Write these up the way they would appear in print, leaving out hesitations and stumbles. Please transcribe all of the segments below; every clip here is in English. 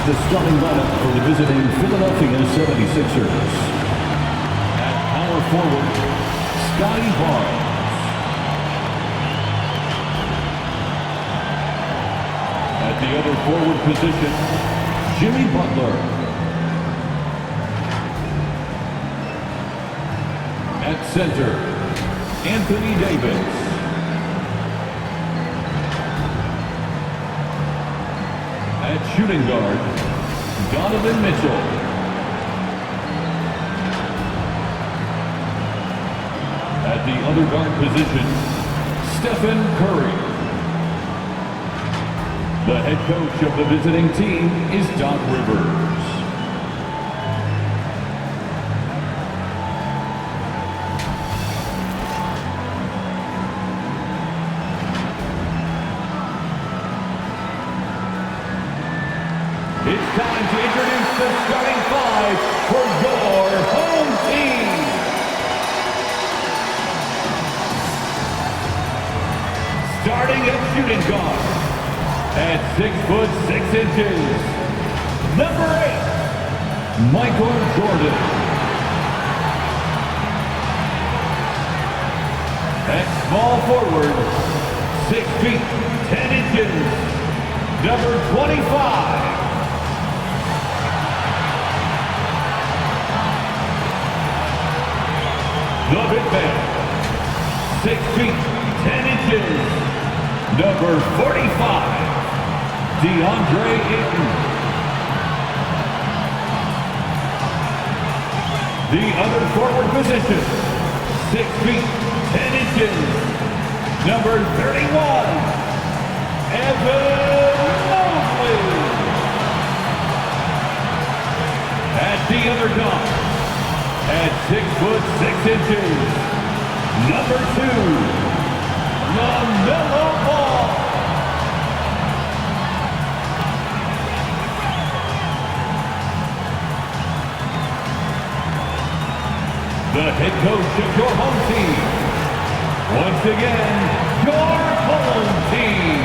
the starting lineup for the visiting Philadelphia 76ers. At power forward, Scotty Barnes. At the other forward position, Jimmy Butler. At center, Anthony Davis. At shooting guard, Donovan Mitchell. At the other guard position, Stephen Curry. The head coach of the visiting team is Doc Rivers. It's time to introduce the starting five for your home team. Starting at shooting guard, at 6'6", number 8, Michael Jordan. At small forward, 6 feet 10 inches, number 25. The big man, 6 feet 10 inches, number 45. Ayton. The other forward position, 6 feet 10 inches, number 31, Evan Mobley. At the other guard, at 6'6", number 2, LaMelo Ball. The head coach of your home team. Once again, your home team.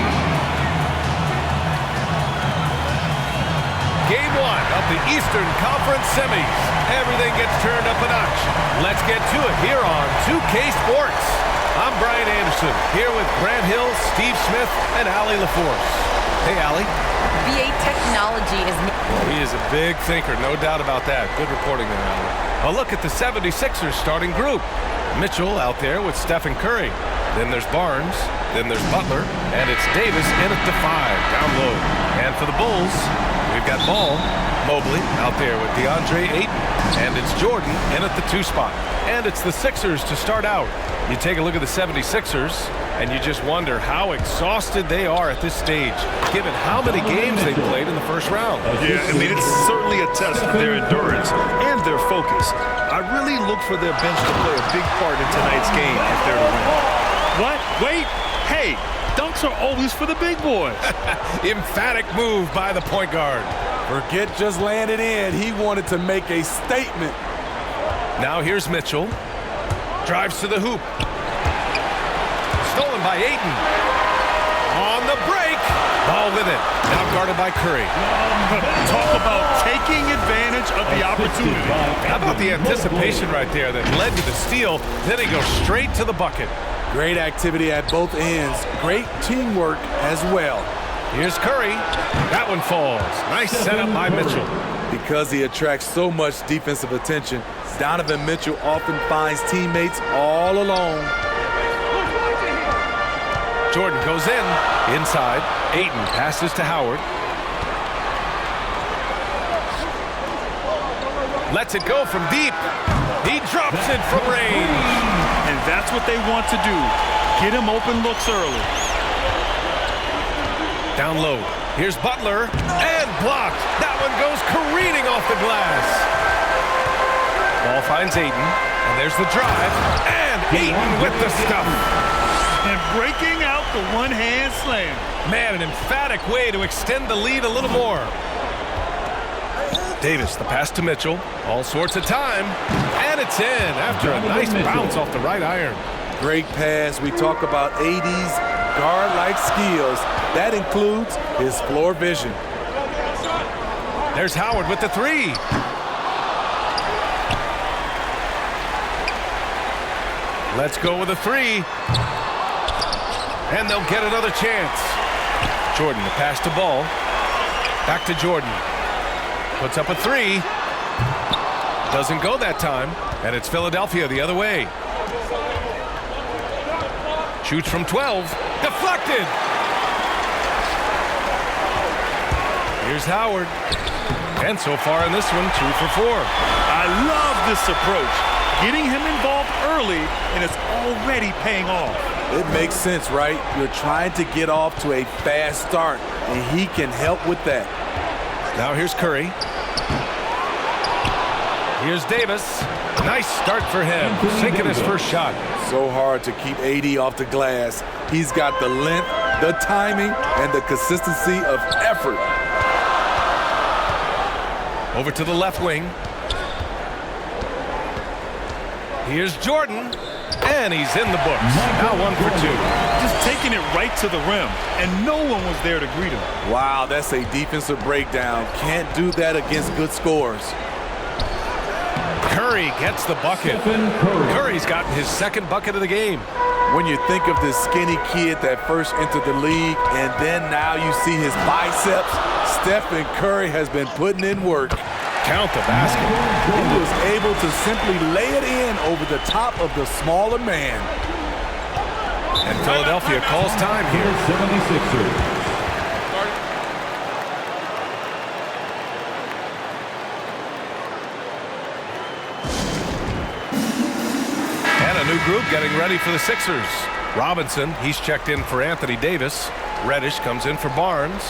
Game 1 of the Eastern Conference Semis. Everything gets turned up a notch. Let's get to it here on 2K Sports. I'm Brian Anderson, here with Grant Hill, Steve Smith, and Allie LaForce. Hey, Allie. VA technology is... He is a big thinker, no doubt about that. Good reporting there, Allie. A look at the 76ers starting group. Mitchell out there with Stephen Curry. Then there's Barnes. Then there's Butler. And it's Davis in at the 5, down low. And for the Bulls, we've got Ball, Mobley out there with Ayton. And it's Jordan in at the 2 spot. And it's the Sixers to start out. You take a look at the 76ers, and you just wonder how exhausted they are at this stage, given how many games they played in the first round. Yeah, I mean, it's certainly a test of their endurance and their focus. I really look for their bench to play a big part in tonight's game if they're to win. What? Wait. Hey, dunks are always for the big boys. Emphatic move by the point guard. Forget just laying it in. He wanted to make a statement. Now here's Mitchell. Drives to the hoop. Stolen by Ayton. On the break. Ball with it. Now guarded by Curry. Talk about taking advantage of the opportunity. How about the anticipation right there that led to the steal? Then he goes straight to the bucket. Great activity at both ends. Great teamwork as well. Here's Curry. That one falls. Nice setup by Mitchell. Because he attracts so much defensive attention, Donovan Mitchell often finds teammates all alone. Jordan goes in. Inside. Ayton passes to Howard. Lets it go from deep. He drops it from range. And that's what they want to do. Get him open looks early. Down low. Here's Butler. And blocked. That one goes careening off the glass. Ball finds Ayton. And there's the drive. And Ayton with the stuff. And breaking out the one-hand slam. Man, an emphatic way to extend the lead a little more. Davis, the pass to Mitchell. All sorts of time. And it's in after a nice bounce off the right iron. Great pass. We talk about AD's guard-like skills. That includes his floor vision. There's Howard with the three. Let's go with a three. And they'll get another chance. Jordan to pass the ball. Back to Jordan. Puts up a three. Doesn't go that time. And it's Philadelphia the other way. Shoots from 12. Deflected. Here's Howard. And so far in this one, 2 for 4. I love this approach. Getting him involved early, and it's already paying off. It makes sense, right? You're trying to get off to a fast start, and he can help with that. Now here's Curry. Here's Davis. Nice start for him, sinking his first shot. So hard to keep AD off the glass. He's got the length, the timing, and the consistency of effort. Over to the left wing. Here's Jordan, and he's in the books. Now 1 for 2. Just taking it right to the rim, and no one was there to greet him. Wow, that's a defensive breakdown. Can't do that against good scores. Curry gets the bucket. Curry's gotten his second bucket of the game. When you think of this skinny kid that first entered the league, and then now you see his biceps, Stephen Curry has been putting in work. Count the basket. He was able to simply lay it in over the top of the smaller man. And Philadelphia calls time here. 76ers. And a new group getting ready for the Sixers. Robinson, he's checked in for Anthony Davis. Reddish comes in for Barnes.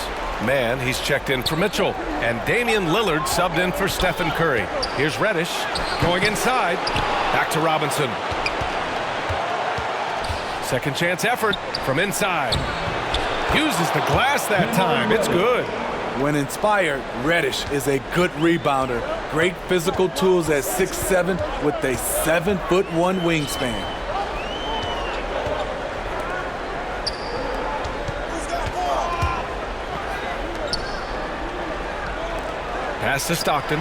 Mann, he's checked in for Mitchell. And Damian Lillard subbed in for Stephen Curry. Here's Reddish going inside. Back to Robinson. Second chance effort from inside. Uses the glass that time. It's good. When inspired, Reddish is a good rebounder. Great physical tools at 6'7" with a 7'1" wingspan. Pass to Stockton.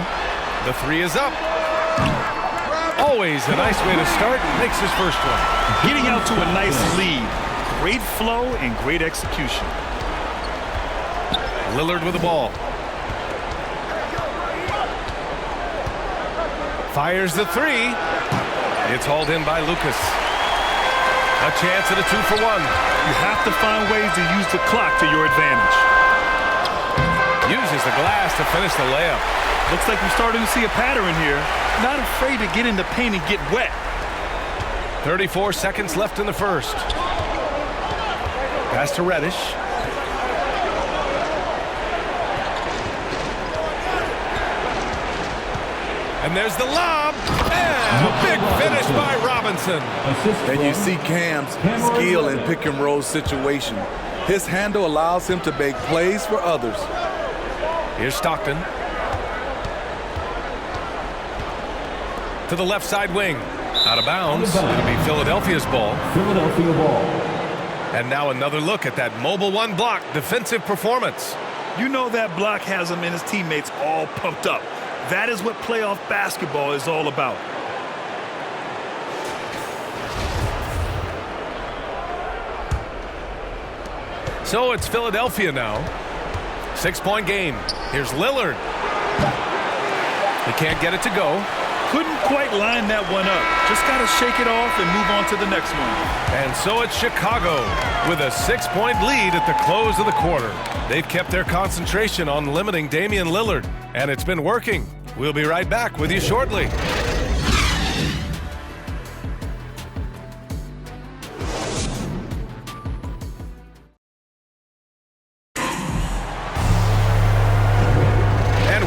The three is up. Always a nice way to start. Makes his first one. Getting out to a nice lead. Great flow and great execution. Lillard with the ball. Fires the three. It's hauled in by Lucas. A chance at a 2 for 1. You have to find ways to use the clock to your advantage. Uses the glass to finish the layup. Looks like we're starting to see a pattern here. Not afraid to get in the paint and get wet. 34 seconds left in the first. Pass to Reddish. And there's the lob. And a big finish by Robinson. And you see Cam's skill in pick and roll situation. His handle allows him to make plays for others. Here's Stockton. To the left side wing. Out of bounds. It'll be Philadelphia's ball. Philadelphia ball. And now another look at that mobile one block defensive performance. You know that block has him and his teammates all pumped up. That is what playoff basketball is all about. So it's Philadelphia now. 6-point game. Here's Lillard. He can't get it to go. Couldn't quite line that one up. Just got to shake it off and move on to the next one. And so it's Chicago with a 6-point lead at the close of the quarter. They've kept their concentration on limiting Damian Lillard, and it's been working. We'll be right back with you shortly.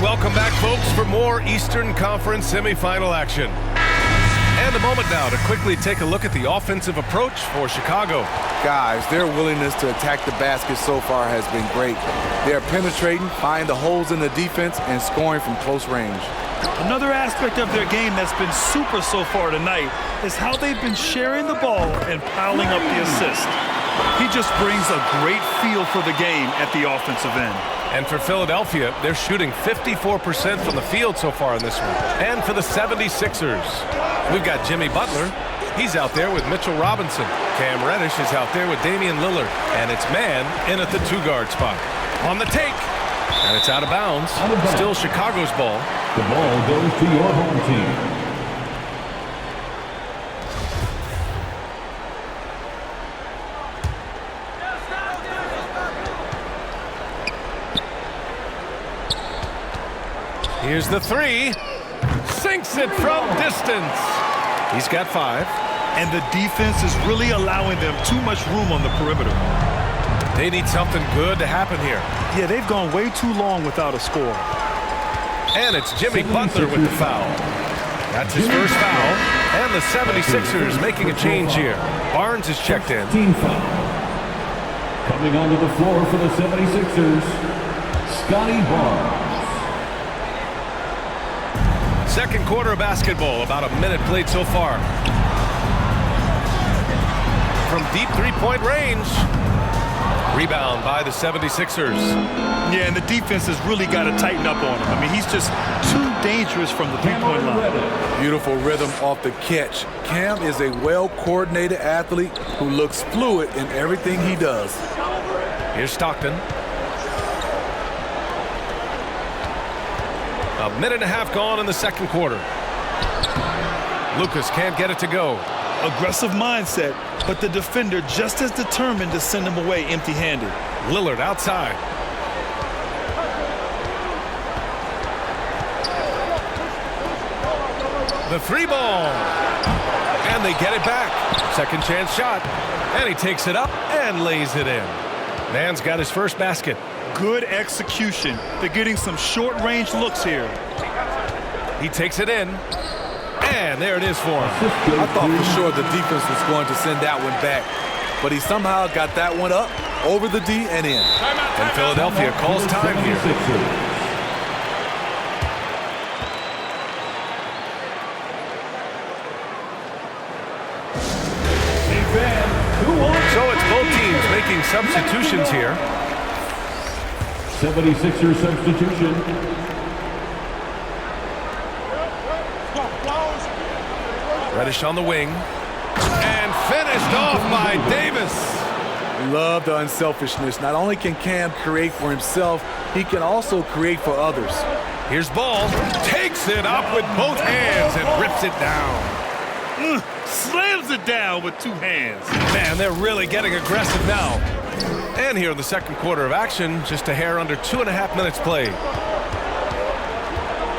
Welcome back, folks, for more Eastern Conference semifinal action. And a moment now to quickly take a look at the offensive approach for Chicago. Guys, their willingness to attack the basket so far has been great. They're penetrating, finding the holes in the defense, and scoring from close range. Another aspect of their game that's been super so far tonight is how they've been sharing the ball and piling up the assists. He just brings a great feel for the game at the offensive end. And for Philadelphia, they're shooting 54% from the field so far in this one. And for the 76ers, we've got Jimmy Butler. He's out there with Mitchell Robinson. Cam Reddish is out there with Damian Lillard. And it's man in at the 2-guard spot. On the take. And it's out of bounds. Still Chicago's ball. The ball goes to your home team. Here's the 3. Sinks it from distance. He's got 5. And the defense is really allowing them too much room on the perimeter. They need something good to happen here. Yeah, they've gone way too long without a score. And it's Jimmy Butler with the foul. That's his first foul. And the 76ers making a change here. Barnes is checked in. Team foul. Coming onto the floor for the 76ers, Scotty Barnes. Second quarter of basketball, about a minute played so far. From deep three-point range. Rebound by the 76ers. Yeah, and the defense has really got to tighten up on him. I mean, he's just too dangerous from the three-point line. Beautiful rhythm off the catch. Cam is a well-coordinated athlete who looks fluid in everything he does. Here's Stockton. A minute and a half gone in the second quarter. Lucas can't get it to go. Aggressive mindset, but the defender just as determined to send him away empty-handed. Lillard outside. The 3 ball. And they get it back. Second chance shot. And he takes it up and lays it in. Man's got his first basket. Good execution. They're getting some short-range looks here. He takes it in. And there it is for him. I thought for sure the defense was going to send that one back, but he somehow got that one up, over the D, and in. And Philadelphia calls time here. So it's both teams making substitutions here. 76er substitution. Reddish on the wing. And finished off by Davis. Love the unselfishness. Not only can Cam create for himself, he can also create for others. Here's Ball. Takes it up with both hands and rips it down. Slams it down with 2 hands. Man, they're really getting aggressive now. And here in the second quarter of action, just a hair under 2.5 minutes played.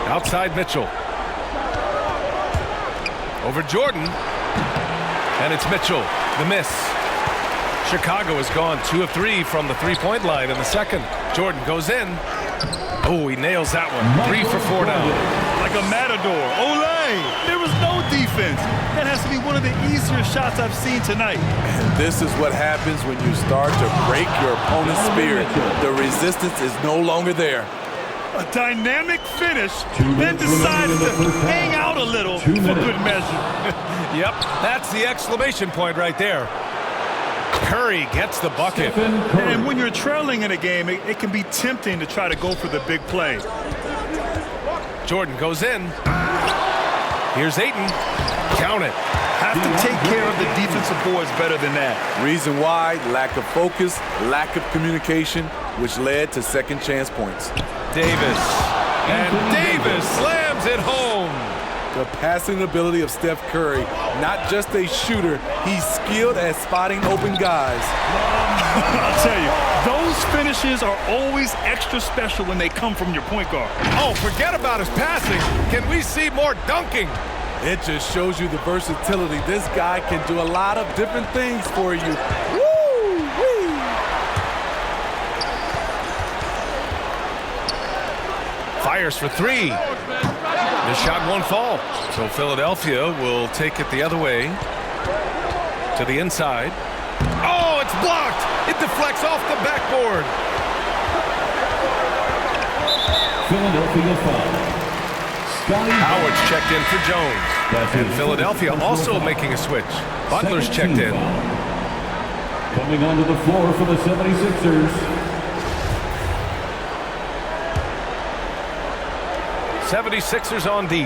Outside Mitchell. Over Jordan. And it's Mitchell. The miss. Chicago has gone 2 of 3 from the three-point line in the second. Jordan goes in. Oh, he nails that one. 3 for 4 now. Like a matador. Olay! There was no defense. That has to be one of the easier shots I've seen tonight. And this is what happens when you start to break your opponent's spirit. The resistance is no longer there. A dynamic finish, then decides to hang out a little for good measure. Yep, that's the exclamation point right there. Curry gets the bucket. And when you're trailing in a game, it can be tempting to try to go for the big play. Jordan goes in. Here's Ayton. Count it. Have to take care of the defensive boards better than that. Reason why, lack of focus, lack of communication, which led to second chance points. Davis. And Davis slams it home. The passing ability of Steph Curry, not just a shooter, he's skilled at spotting open guys. I'll tell you, those finishes are always extra special when they come from your point guard. Oh, forget about his passing. Can we see more dunking? It just shows you the versatility. This guy can do a lot of different things for you. Woo-wee! Fires for 3. The shot won't fall. So Philadelphia will take it the other way to the inside. Oh, it's blocked. It deflects off the backboard. Philadelphia foul. Howard's checked in for Jones. And Philadelphia also making a switch. Butler's checked in. Coming onto the floor for the 76ers. 76ers on D.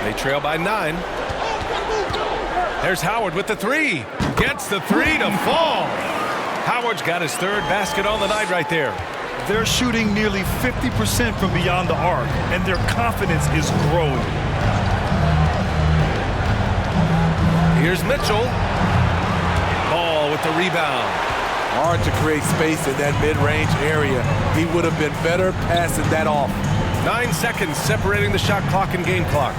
They trail by 9. There's Howard with the 3. Gets the 3 to fall. Howard's got his 3rd basket on the night right there. They're shooting nearly 50% from beyond the arc, and their confidence is growing. Here's Mitchell. Ball with the rebound. Hard to create space in that mid-range area. He would have been better passing that off. 9 seconds separating the shot clock and game clock.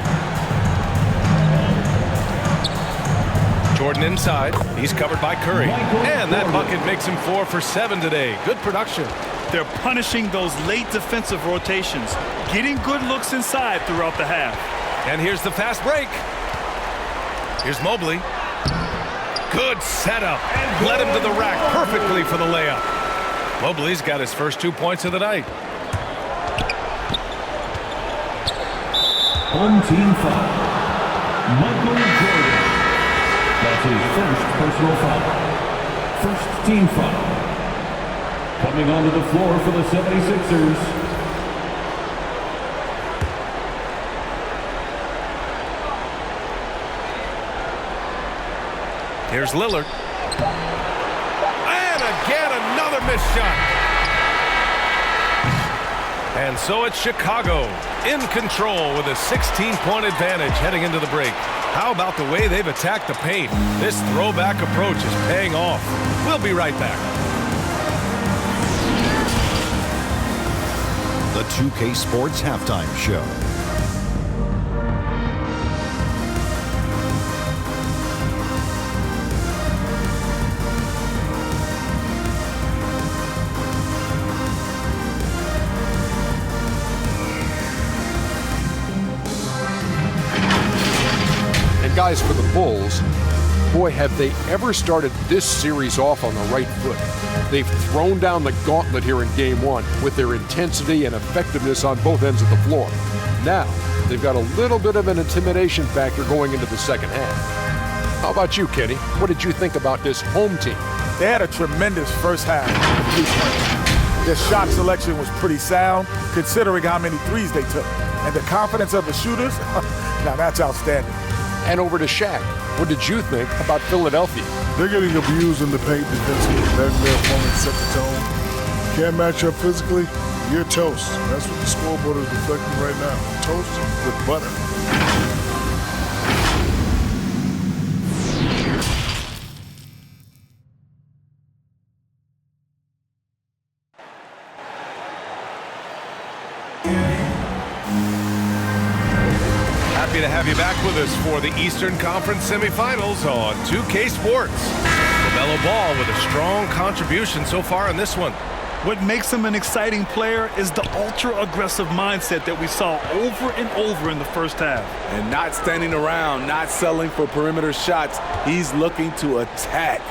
Jordan inside. He's covered by Curry. And that bucket makes him 4 for 7 today. Good production. They're punishing those late defensive rotations, getting good looks inside throughout the half. And here's the fast break. Here's Mobley. Good setup. Led him to the rack perfectly for the layup. Mobley's got his first 2 points of the night. Home team foul. Michael Jordan. That's his first personal foul. First team foul. Coming onto the floor for the 76ers. Here's Lillard. And again, another missed shot. And so it's Chicago in control with a 16-point advantage heading into the break. How about the way they've attacked the paint? This throwback approach is paying off. We'll be right back. The 2K Sports Halftime Show. Guys, for the Bulls, boy, have they ever started this series off on the right foot. They've thrown down the gauntlet here in Game 1 with their intensity and effectiveness on both ends of the floor. Now, they've got a little bit of an intimidation factor going into the second half. How about you, Kenny? What did you think about this home team? They had a tremendous first half. Their shot selection was pretty sound, considering how many threes they took. And the confidence of the shooters, now that's outstanding. And over to Shaq. What did you think about Philadelphia? They're getting abused in the paint defensively, letting their opponents set the tone. Can't match up physically, you're toast. That's what the scoreboard is reflecting right now. Toast with butter. Happy to have you back with us for the Eastern Conference semifinals on 2K Sports. LaMelo Ball with a strong contribution so far in this one. What makes him an exciting player is the ultra-aggressive mindset that we saw over and over in the first half. And not standing around, not settling for perimeter shots. He's looking to attack.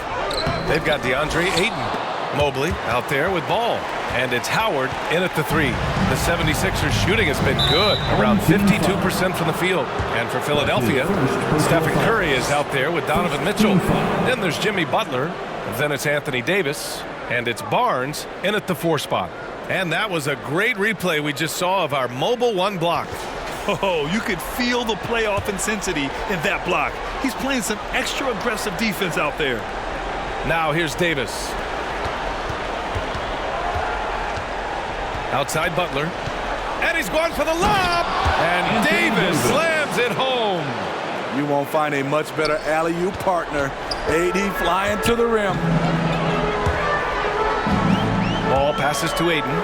They've got DeAndre Ayton. Mobley out there with Ball. And it's Howard in at the 3. The 76ers shooting has been good, around 52% from the field. And for Philadelphia, Stephen Curry is out there with Donovan Mitchell. Then there's Jimmy Butler. Then it's Anthony Davis. And it's Barnes in at the 4 spot. And that was a great replay we just saw of our Mobile 1 block. Oh, you could feel the playoff intensity in that block. He's playing some extra aggressive defense out there. Now here's Davis. Outside Butler. And he's going for the lob. And Davis slams it home. You won't find a much better alley-oop partner. AD flying to the rim. Ball passes to Ayton.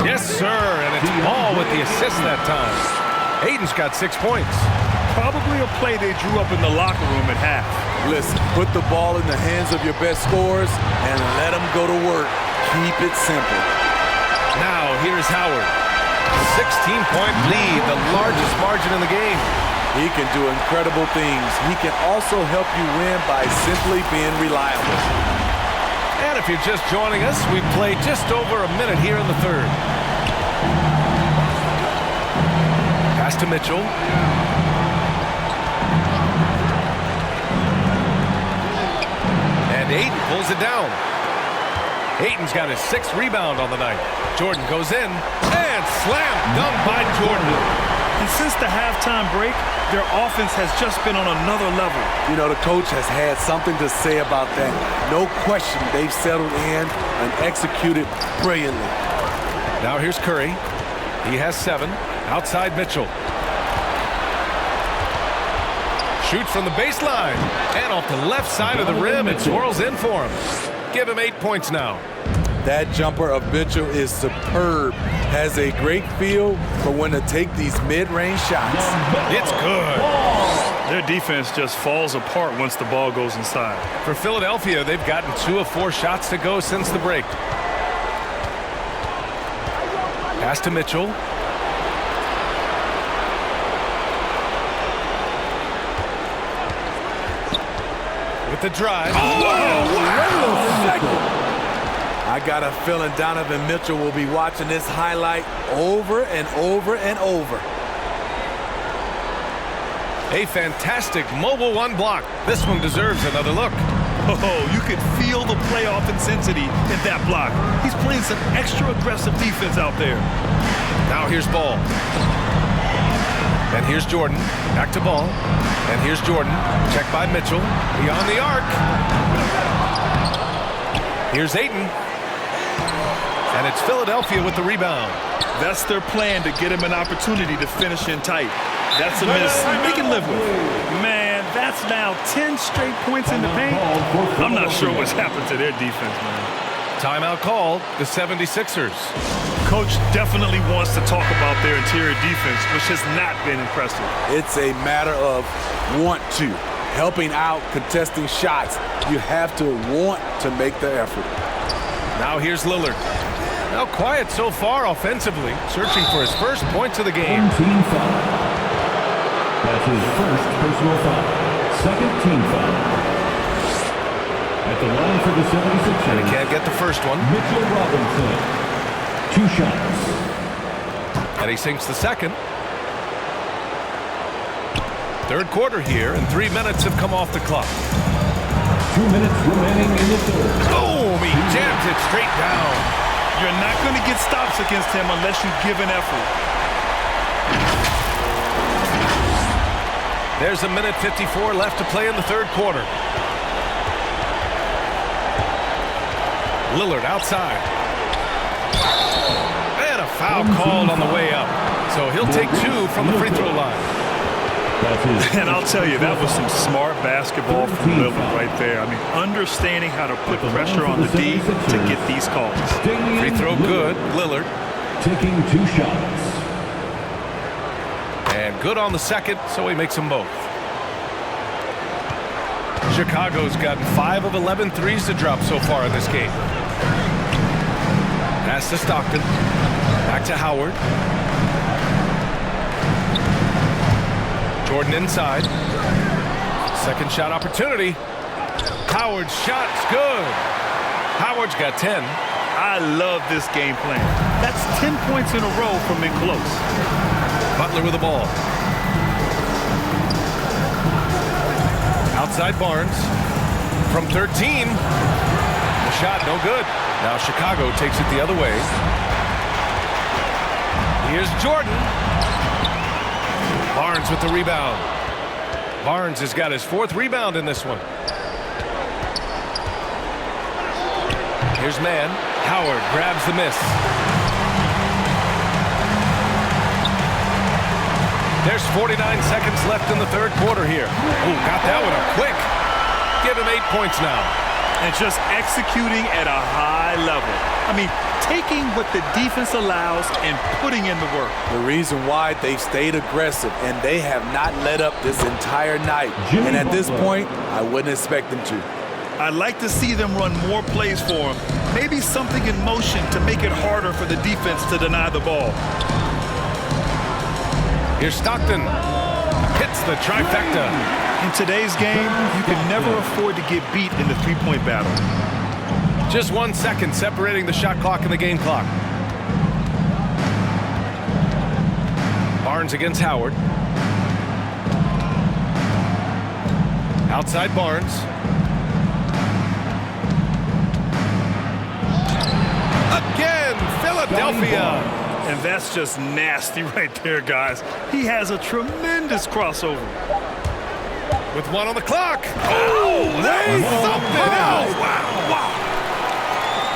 Yes, sir. And it's Ball with the assist that time. Ayton's got 6 points. Probably a play they drew up in the locker room at half. Listen, put the ball in the hands of your best scorers and let them go to work. Keep it simple. Now here's Howard. 16-point lead, the largest margin in the game. He can do incredible things. He can also help you win by simply being reliable. And if you're just joining us, we've played just over a minute here in the third. Pass to Mitchell. and Ayton pulls it down. Ayton's got his 6th rebound on the night. Jordan goes in and slam dunk by Jordan. And since the halftime break, their offense has just been on another level. You know, the coach has had something to say about that. No question, they've settled in and executed brilliantly. Now here's Curry. He has 7. Outside Mitchell. Shoots from the baseline. And off the left side of the rim, it swirls in for him. Give him 8 points now. That jumper of Mitchell is superb. Has a great feel for when to take these mid-range shots. It's good. Their defense just falls apart once the ball goes inside. For Philadelphia, they've gotten 2 of 4 shots to go since the break. Pass to Mitchell. With the drive. I got a feeling Donovan Mitchell will be watching this highlight over and over and over. A fantastic mobile 1 block. This one deserves another look. Oh, you could feel the playoff intensity in that block. He's playing some extra aggressive defense out there. Now here's Ball. And here's Jordan. Back to Ball. And here's Jordan. Check by Mitchell. Beyond the arc. Here's Ayton. And it's Philadelphia with the rebound. That's their plan, to get him an opportunity to finish in tight. That's a miss they can live with. Man, that's now 10 straight points in the paint. I'm not sure what's happened to their defense, man. Timeout called, the 76ers. Coach definitely wants to talk about their interior defense, which has not been impressive. It's a matter of want to. Helping out, contesting shots. You have to want to make the effort. Now here's Lillard. Now quiet so far offensively, searching for his first points of the game. Team foul. That's his first personal foul. Second team foul. At the line for the 76ers. And he can't get the first one. Mitchell Robinson. 2 shots. And he sinks the second. Third quarter here, and 3 minutes have come off the clock. 2 minutes remaining in the third. Boom! He jams it straight down. You're not going to get stops against him unless you give an effort. There's 1:54 left to play in the third quarter. Lillard outside. And a foul called on the way up. So he'll take 2 from the free throw line. And I'll tell you, that was some smart basketball from Lillard right there. I mean, understanding how to put pressure on the D to get these calls. Free throw good, Lillard. Taking 2 shots. And good on the second, so he makes them both. Chicago's gotten 5 of 11 threes to drop so far in this game. Pass to Stockton. Back to Howard. Jordan inside. Second shot opportunity. Howard's shot's good. Howard's got 10. I love this game plan. That's 10 points in a row from in close. Butler with the ball. Outside Barnes. From 13. The shot no good. Now Chicago takes it the other way. Here's Jordan. Barnes with the rebound. Barnes has got his 4th rebound in this one. Here's Mann. Howard grabs the miss. There's 49 seconds left in the third quarter here. Ooh, got that one up quick. Give him 8 points now. And just executing at a high level. I mean, taking what the defense allows and putting in the work. The reason why they've stayed aggressive and they have not let up this entire night. And at this point, I wouldn't expect them to. I'd like to see them run more plays for him. Maybe something in motion to make it harder for the defense to deny the ball. Here's Stockton. Hits the trifecta. In today's game, you can never afford to get beat in the three-point battle. Just 1 second separating the shot clock and the game clock. Barnes against Howard. Outside Barnes. Again, Philadelphia. And that's just nasty right there, guys. He has a tremendous crossover. With one on the clock. Oh, there's something else. Wow.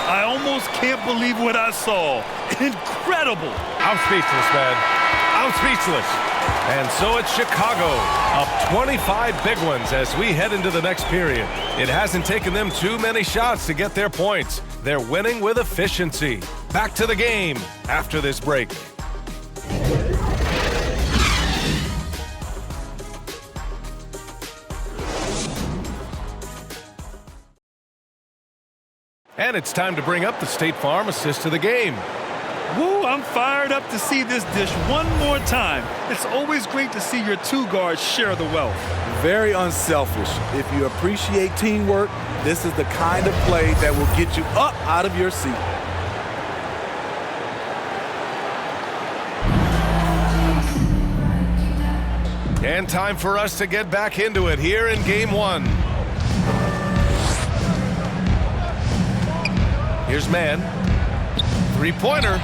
I almost can't believe what I saw. Incredible. I'm speechless, man. I'm speechless. And so it's Chicago, up 25 big ones as we head into the next period. It hasn't taken them too many shots to get their points. They're winning with efficiency. Back to the game after this break. And it's time to bring up the State Farm assist to the game. Woo, I'm fired up to see this dish one more time. It's always great to see your two guards share the wealth. Very unselfish. If you appreciate teamwork, this is the kind of play that will get you up out of your seat. And time for us to get back into it here in game one. Here's man. Three-pointer.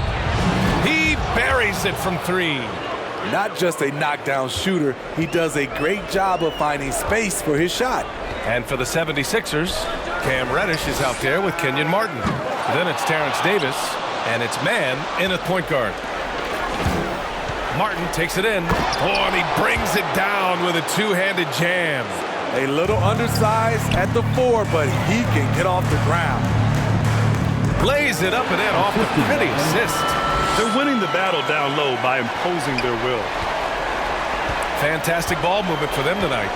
He buries it from three. Not just a knockdown shooter, he does a great job of finding space for his shot. And for the 76ers, Cam Reddish is out there with Kenyon Martin. Then it's Terrence Davis, and it's man in at point guard. Martin takes it in. Oh, and he brings it down with a two-handed jam. A little undersized at the 4, but he can get off the ground. Lays it up and in off the pretty assist. They're winning the battle down low by imposing their will. Fantastic ball movement for them tonight.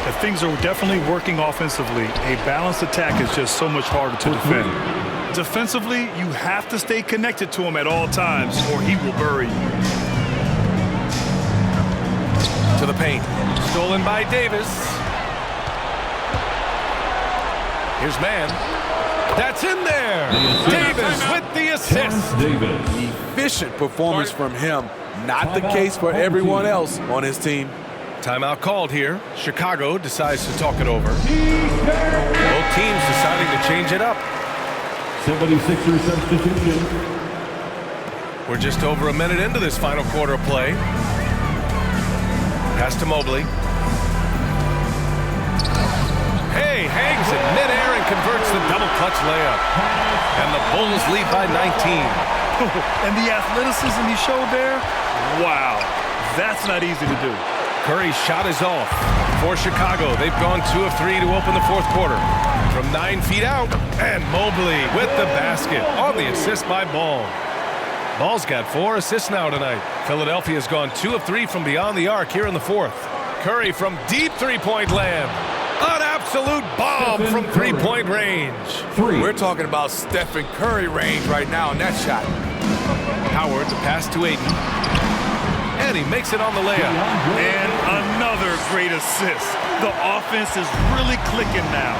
If things are definitely working offensively, a balanced attack is just so much harder to defend. Defensively, you have to stay connected to him at all times or he will bury you. To the paint. Stolen by Davis. Here's man. That's in there. Davis with the assist. Efficient performance from him. Not the case for everyone else on his team. Timeout called here. Chicago decides to talk it over. Both teams deciding to change it up. 76ers substitution. We're just over a minute into this final quarter of play. Pass to Mobley. Hey, hangs in midair and converts the double clutch layup. And the Bulls lead by 19. And the athleticism he showed there, wow, that's not easy to do. Curry's shot is off for Chicago. They've gone 2 of 3 to open the fourth quarter. From 9 feet out, and Mobley with the basket on the assist by Ball. Ball's got 4 assists now tonight. Philadelphia's gone 2 of 3 from beyond the arc here in the fourth. Curry from deep three-point land. An absolute bomb from three-point range. We're talking about Stephen Curry range right now in that shot. Howard, the pass to Ayton. And he makes it on the layup. And another great assist. The offense is really clicking now.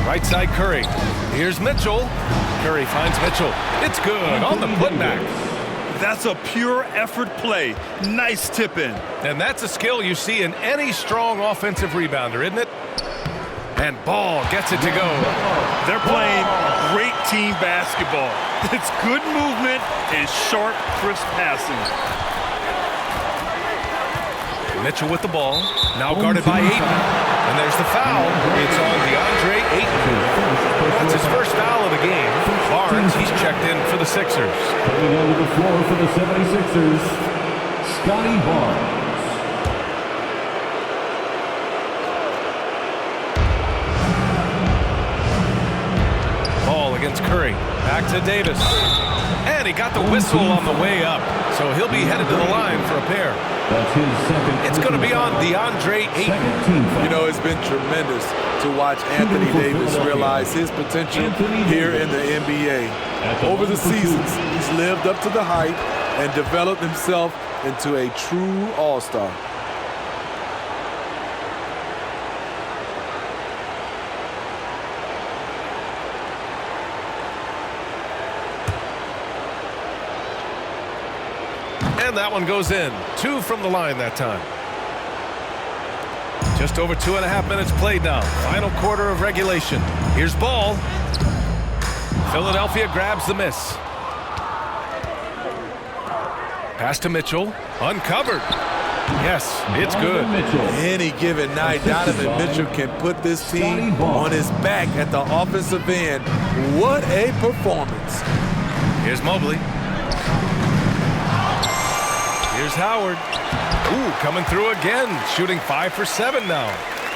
Right side Curry. Here's Mitchell. Curry finds Mitchell. It's good on the putback. That's a pure effort play. Nice tip in. And that's a skill you see in any strong offensive rebounder, isn't it? And Ball gets it to go. They're playing great team basketball. It's good movement and sharp, crisp passing. Mitchell with the ball. Now guarded by Ayton. And there's the foul. It's on DeAndre Ayton. That's his first foul of the game. Barnes, he's checked in for the Sixers. Coming onto the floor for the 76ers, Scotty Barnes. Ball against Curry. Back to Davis. And he got the whistle on the way up. So he'll be headed to the line for a pair. That's his second. It's going to be on DeAndre Ayton. You know, it's been tremendous to watch Anthony Davis realize his potential here in the NBA. Over the seasons, he's lived up to the hype and developed himself into a true all-star. And that one goes in. 2 from the line that time. Just over 2.5 minutes played now. Final quarter of regulation. Here's ball. Philadelphia grabs the miss. Pass to Mitchell. Uncovered. Yes, it's good. Any given night, Donovan Mitchell can put this team on his back at the offensive end. What a performance. Here's Mobley. Here's Howard. Ooh, coming through again. Shooting 5 for 7 now.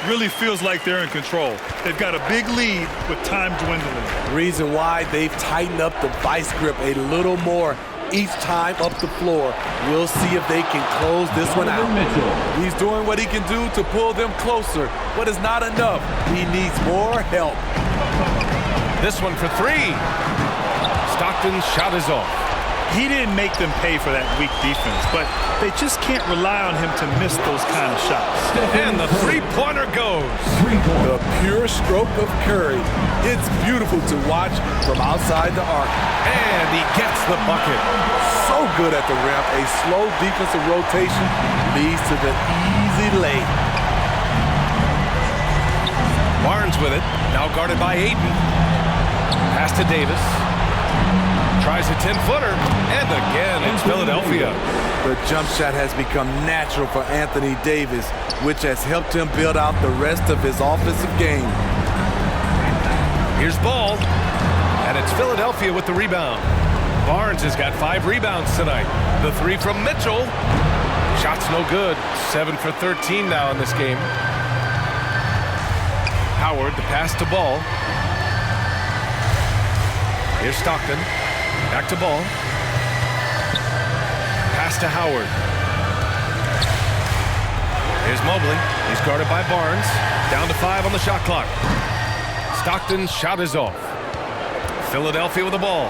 Really feels like they're in control. They've got a big lead with time dwindling. Reason why they've tightened up the vice grip a little more each time up the floor. We'll see if they can close this one out. He's doing what he can do to pull them closer, but it's not enough. He needs more help. This one for 3. Stockton's shot is off. He didn't make them pay for that weak defense, but they just can't rely on him to miss those kind of shots. And the three-pointer goes. The pure stroke of Curry. It's beautiful to watch from outside the arc. And he gets the bucket. So good at the rim. A slow defensive rotation leads to the easy lay. Barnes with it. Now guarded by Ayton. Pass to Davis. Tries a 10-footer. And again, it's Philadelphia. The jump shot has become natural for Anthony Davis, which has helped him build out the rest of his offensive game. Here's ball. And it's Philadelphia with the rebound. Barnes has got 5 rebounds tonight. The 3 from Mitchell. Shot's no good. 7 for 13 now in this game. Howard, the pass to Ball. Here's Stockton. Back to Ball. Pass to Howard. Here's Mobley. He's guarded by Barnes. Down to 5 on the shot clock. Stockton's shot is off. Philadelphia with the ball.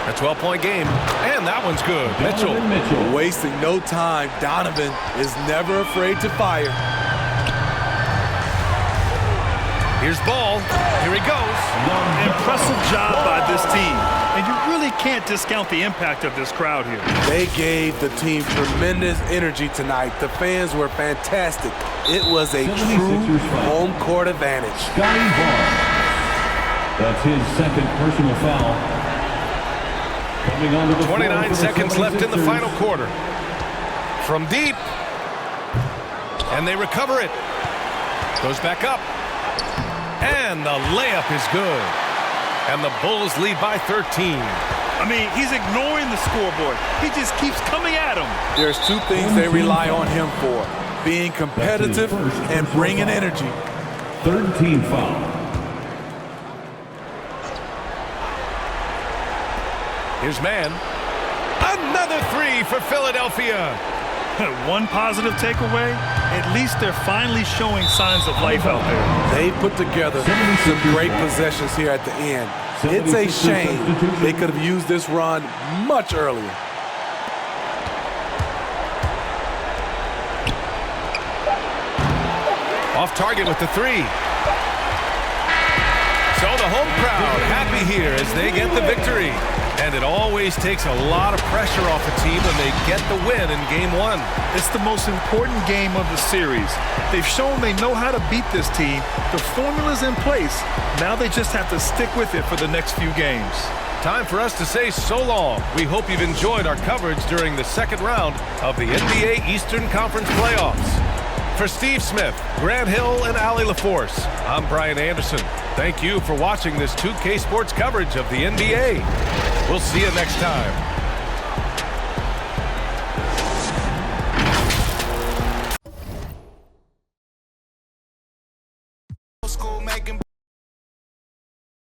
A 12-point game. And that one's good. Mitchell. Wasting no time. Donovan is never afraid to fire. Here's Ball. Here he goes. Impressive job by this team. And you really can't discount the impact of this crowd here. They gave the team tremendous energy tonight. The fans were fantastic. It was a true home court advantage. That's his second personal foul. Coming onto the 29 seconds left in the 76ers. final quarter. From deep. And they recover it. Goes back up. And the layup is good. And the Bulls lead by 13. I mean, he's ignoring the scoreboard. He just keeps coming at him. There's 2 things they rely on him for. Being competitive and bringing energy. Third team foul. Here's Mann. Another 3 for Philadelphia. One positive takeaway, at least they're finally showing signs of life out there. They put together some great possessions here at the end. It's a shame they could have used this run much earlier. Off target with the 3. So the home crowd happy here as they get the victory. And it always takes a lot of pressure off a team when they get the win in Game 1. It's the most important game of the series. They've shown they know how to beat this team. The formula's in place. Now they just have to stick with it for the next few games. Time for us to say so long. We hope you've enjoyed our coverage during the second round of the NBA Eastern Conference playoffs. For Steve Smith, Grant Hill, and Allie LaForce, I'm Brian Anderson. Thank you for watching this 2K Sports coverage of the NBA. We'll see you next time.